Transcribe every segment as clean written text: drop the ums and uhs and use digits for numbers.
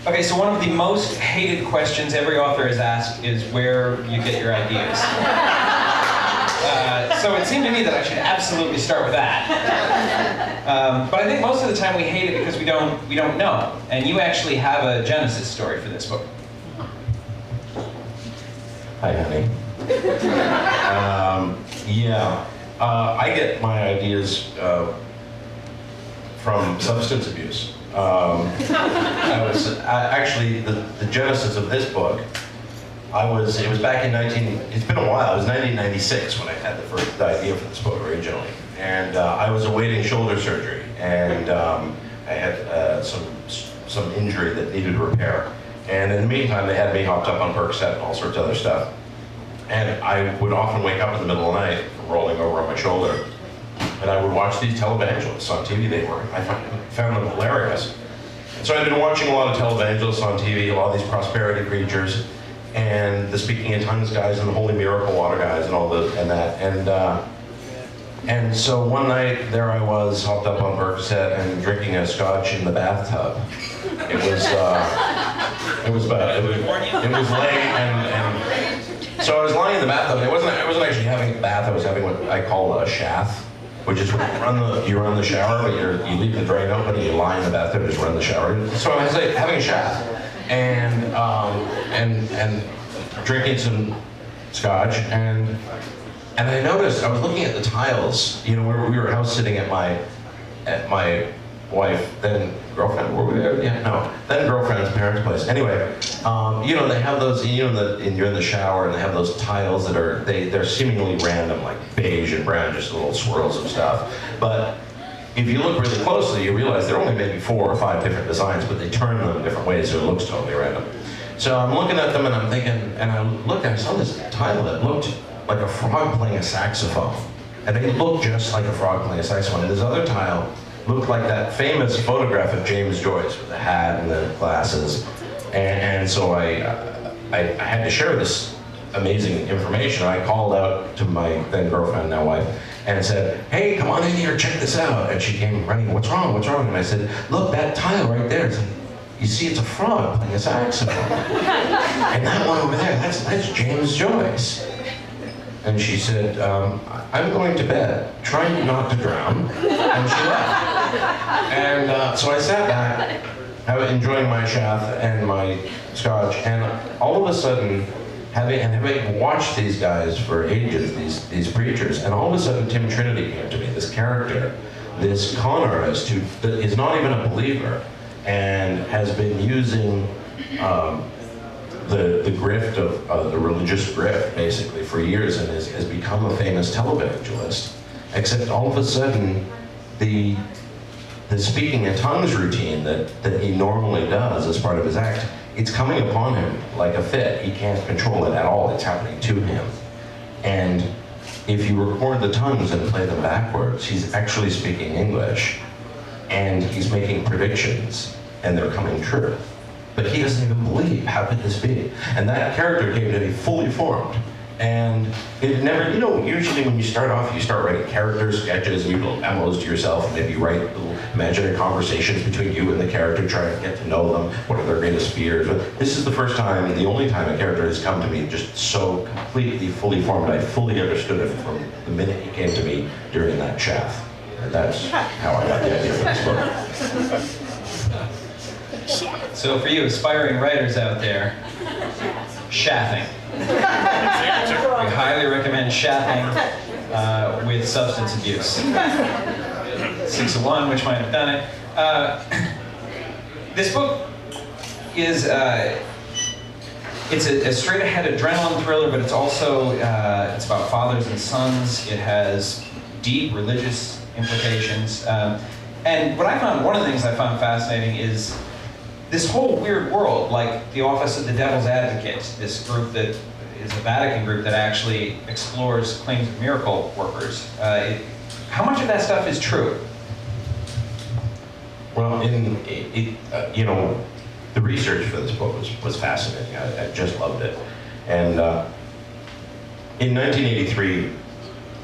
Okay, so one of the most hated questions every author is asked is where you get your ideas. So it seemed to me that I should absolutely start with that. But I think most of the time we hate it because we don't know. And you actually have a genesis story for this book. Hi, honey. I get my ideas from substance abuse. Actually, the genesis of this book, it was back in it's been a while, it was 1996 when I had the first idea for this book originally. And I was awaiting shoulder surgery, and I had some injury that needed repair. And in the meantime, they had me hopped up on Percocet and all sorts of other stuff. And I would often wake up in the middle of the night from rolling over on my shoulder, and I would watch these televangelists on TV. I found them hilarious. And so I'd been watching a lot of televangelists on TV, a lot of these prosperity preachers, and the speaking in tongues guys, and the holy miracle water guys, and so one night there I was, hopped up on Percocet and drinking a scotch in the bathtub. It was late, and so I was lying in the bathtub. I wasn't actually having a bath. I was having what I call a shath, which is when you run the shower, but you leave the drain open and you lie in the bathtub and just run the shower. So I was like having a shath, and drinking some scotch, and I noticed I was looking at the tiles. You know, we were house sitting at my wife, then girlfriend, were we there? Yeah, no, then girlfriend's parents' place. Anyway, they have those, you're in the shower and they have those tiles that they're seemingly random, like beige and brown, just little swirls of stuff. But if you look really closely, you realize there are only maybe 4 or 5 different designs, but they turn them different ways, so it looks totally random. So I'm looking at them and I'm thinking, and I looked and I saw this tile that looked like a frog playing a saxophone. And it looked just like a frog playing a saxophone. And this other tile looked like that famous photograph of James Joyce with the hat and the glasses. And so I had to share this amazing information. I called out to my then girlfriend, now wife, and said, "Hey, come on in here, check this out." And she came running, "What's wrong, what's wrong?" And I said, "Look, that tile right there. It's like, you see, it's a frog playing a saxophone. And that one over there, that's James Joyce." And she said, "I'm going to bed. Try not to drown." And she left. And so I sat back, enjoying my shath and my scotch, and all of a sudden, having watched these guys for ages, these preachers, and all of a sudden Tim Trinity came to me, this character, this con artist who is not even a believer, and has been using the grift of the religious grift basically for years, and has become a famous televangelist. Except all of a sudden, the speaking in tongues routine that he normally does as part of his act, it's coming upon him like a fit. He can't control it at all. It's happening to him. And if you record the tongues and play them backwards, he's actually speaking English, and he's making predictions, and they're coming true. But he doesn't even believe. How could this be? And that character came to be fully formed. And it never, usually when you start off, you start writing character sketches, and you build memos to yourself, and maybe you write little imaginary conversations between you and the character, trying to get to know them, what are their greatest fears. But this is the first time, and the only time a character has come to me just so completely, fully formed. I fully understood it from the minute he came to me during that chaff. And that's how I got the idea for this book. So for you aspiring writers out there, shathing. We highly recommend shathing with substance abuse. 6 of 1, which might have done it. This book is it's a straight-ahead adrenaline thriller, but it's also it's about fathers and sons. It has deep religious implications. And what I found, one of the things I found fascinating is this whole weird world, like the Office of the Devil's Advocate, this group that is a Vatican group that actually explores claims of miracle workers. How much of that stuff is true? Well, the research for this book was fascinating. I just loved it. And in 1983,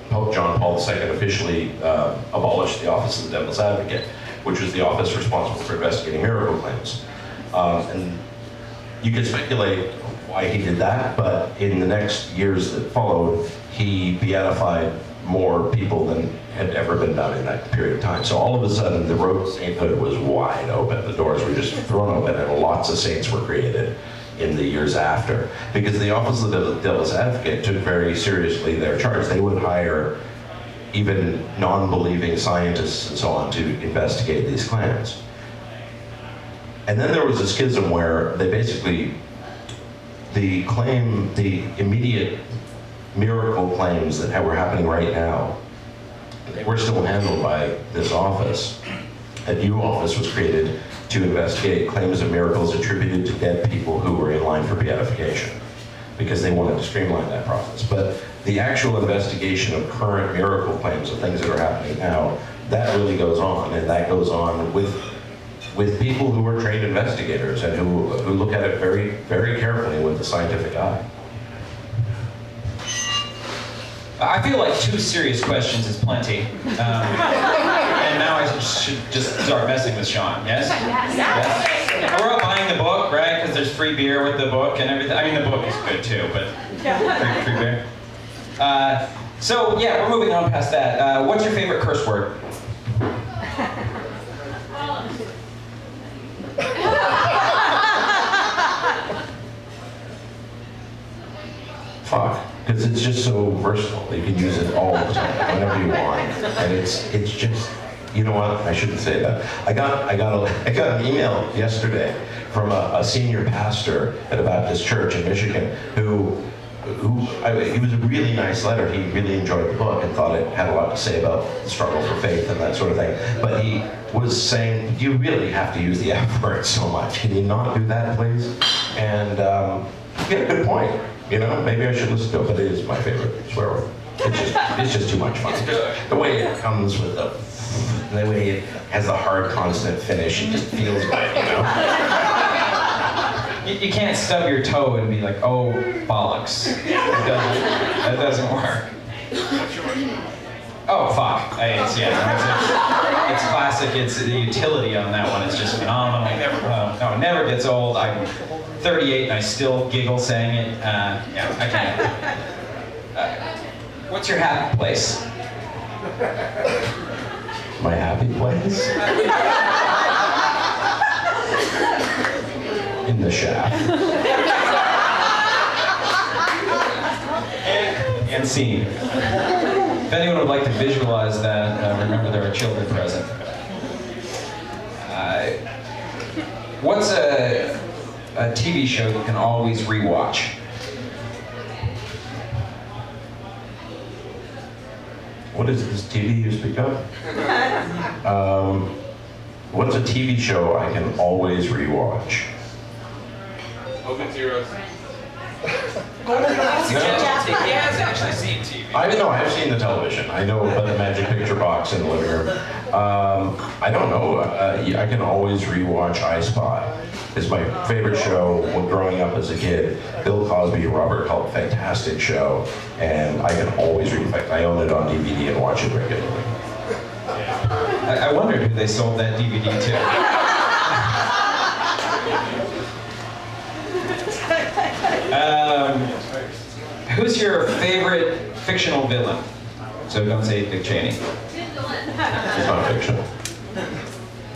Pope John Paul II officially abolished the Office of the Devil's Advocate, which was the office responsible for investigating miracle claims. And you could speculate why he did that, but in the next years that followed, he beatified more people than had ever been done in that period of time. So all of a sudden, the road to sainthood was wide open. The doors were just thrown open, and lots of saints were created in the years after. Because the Office of the Devil's Advocate took very seriously their charge. They would hire even non-believing scientists and so on to investigate these claims. And then there was a schism where they basically, the immediate miracle claims that were happening right now, they were still handled by this office. A new office was created to investigate claims of miracles attributed to dead people who were in line for beatification, because they wanted to streamline that process. But the actual investigation of current miracle claims of things that are happening now, that really goes on, and that goes on with people who are trained investigators and who look at it very, very carefully with the scientific eye. I feel like 2 serious questions is plenty. And now I should just start messing with Sean, yes? Yes. We're all buying the book, right? Because there's free beer with the book and everything. I mean, the book is good too, but free beer. So, yeah, we're moving on past that. What's your favorite curse word? Fuck, because it's just so versatile. You can use it all the time, whenever you want, and it's just, you know what? I shouldn't say that. I got an email yesterday from a senior pastor at a Baptist church in Michigan it was a really nice letter. He really enjoyed the book and thought it had a lot to say about the struggle for faith and that sort of thing. But he was saying, you really have to use the F word so much. Can you not do that, please? And he had a good point. You know, maybe I should listen to it, but it is my favorite swear word. It's just too much fun. The way it comes with the way it has the hard consonant finish, it just feels good, you know? You can't stub your toe and be like, oh, bollocks. That doesn't work. Oh, fuck. It's classic. It's the utility on that one. It's just phenomenal. No, it never gets old. I'm 38 and I still giggle saying it. Yeah, I can't. What's your happy place? My happy place? In the shaft. And scene. If anyone would like to visualize that, remember there are children present. What's a TV show you can always rewatch? What is this TV you speak of? What's a TV show I can always rewatch? Open Zeros. He has actually seen TV. I've seen the television. I know about the magic picture box in the living room. I don't know. I can always rewatch I Spy. It's my favorite show when growing up as a kid. Bill Cosby, Robert Culp, fantastic show. And I can always in fact, I own it on DVD and watch it regularly. I wondered who they sold that DVD to. Who's your favorite fictional villain? So don't say Dick Cheney. It's not fictional.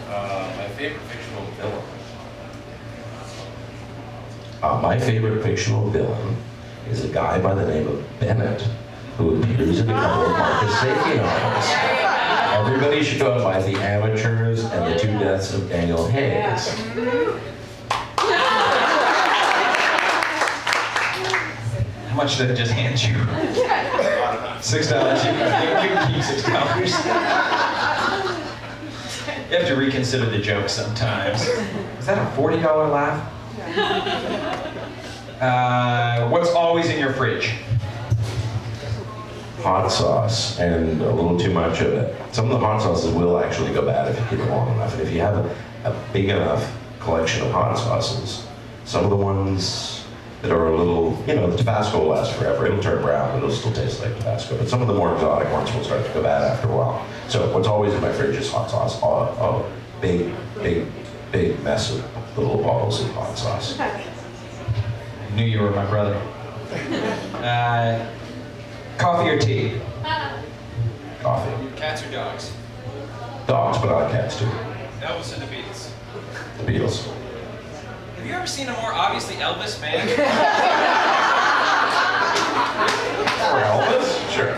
My favorite fictional villain. My favorite fictional villain is a guy by the name of Bennett, who appears in a couple of Marcus Sakey novels. Everybody should go and buy The Amateurs and The 2 Deaths of Daniel Hayes. How much did it just hand you? $6. You can keep $6. You have to reconsider the joke sometimes. Is that a $40 laugh? What's always in your fridge? Hot sauce, and a little too much of it. Some of the hot sauces will actually go bad if you keep it long enough. And if you have a big enough collection of hot sauces, some of the ones that are a little, the Tabasco will last forever. It'll turn brown, but it'll still taste like Tabasco. But some of the more exotic ones will start to go bad after a while. So what's always in my fridge is hot sauce. A big big mess of little bottles of hot sauce. I knew you were my brother. Coffee or tea? Coffee. Cats or dogs? Dogs, but I like cats too. Elvis or the Beatles? The Beatles. Have you ever seen a more obviously Elvis fan? Or Elvis? Sure.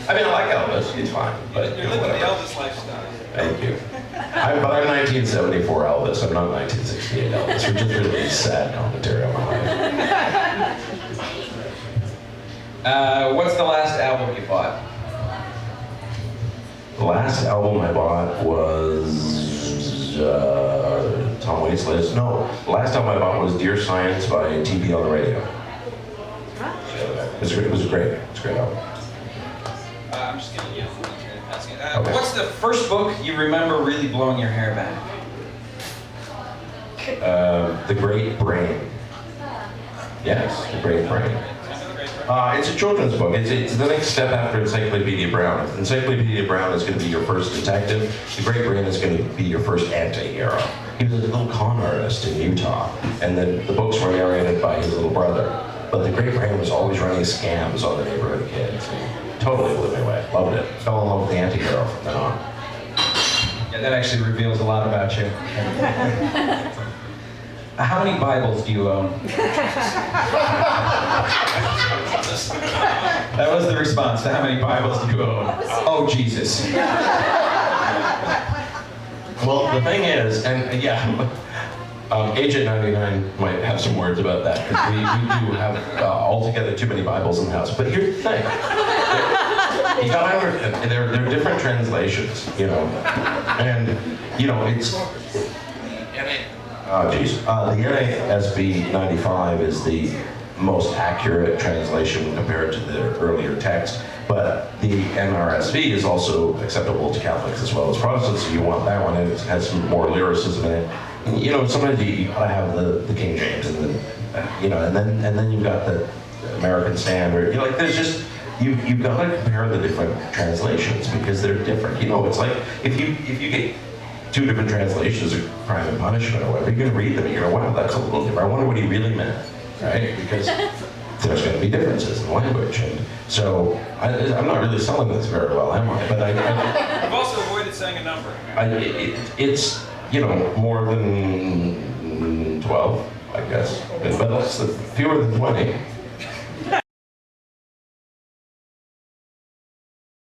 I mean, I like Elvis. He's fine. But You're living the whatever. Elvis lifestyle. Thank you. But I'm 1974 Elvis. I'm not 1968 Elvis, which is really sad commentary on my life. What's the last album you bought? The last album I bought was Tom Waits' List. No, the last album I bought was Dear Science by TV on the Radio. It was great. It's a great album. I'm just gonna yell. Okay. What's the first book you remember really blowing your hair back? The Great Brain. Yes, The Great Brain. It's a children's book. It's the next step after Encyclopedia Brown. If Encyclopedia Brown is going to be your first detective, The Great Brain is going to be your first anti-hero. He was a little con artist in Utah, and then the books were narrated by his little brother. But The Great Brain was always running scams on the neighborhood kids. Totally blew me away. Loved it. Fell in love with the anti-hero from then on. Yeah, that actually reveals a lot about you. How many Bibles do you own? That was the response to how many Bibles do you own? Oh, Jesus. Well, the thing is, and yeah, Agent 99 might have some words about that, because we do have altogether too many Bibles in the house. But here's the thing. You gotta understand, they're different translations, you know. And, you know, it's... Oh, geez. The NASB 95 is the most accurate translation compared to the earlier text, but the NRSV is also acceptable to Catholics as well as Protestants, so you want that one. It has some more lyricism in it. And, you know, sometimes you gotta have the King James, and then, you know, and then you've got the American Standard. You know, like there's just, you've got to compare the different translations because they're different. You know, it's like if you get two different translations of Crime and Punishment or whatever, you're going to read them and you're going to, wow, that's a little different. I wonder what he really meant, right? Because there's going to be differences in language. And so I'm not really selling this very well, am I? But I've also avoided saying a number. it's, you know, more than 12, I guess. But less than, fewer than 20.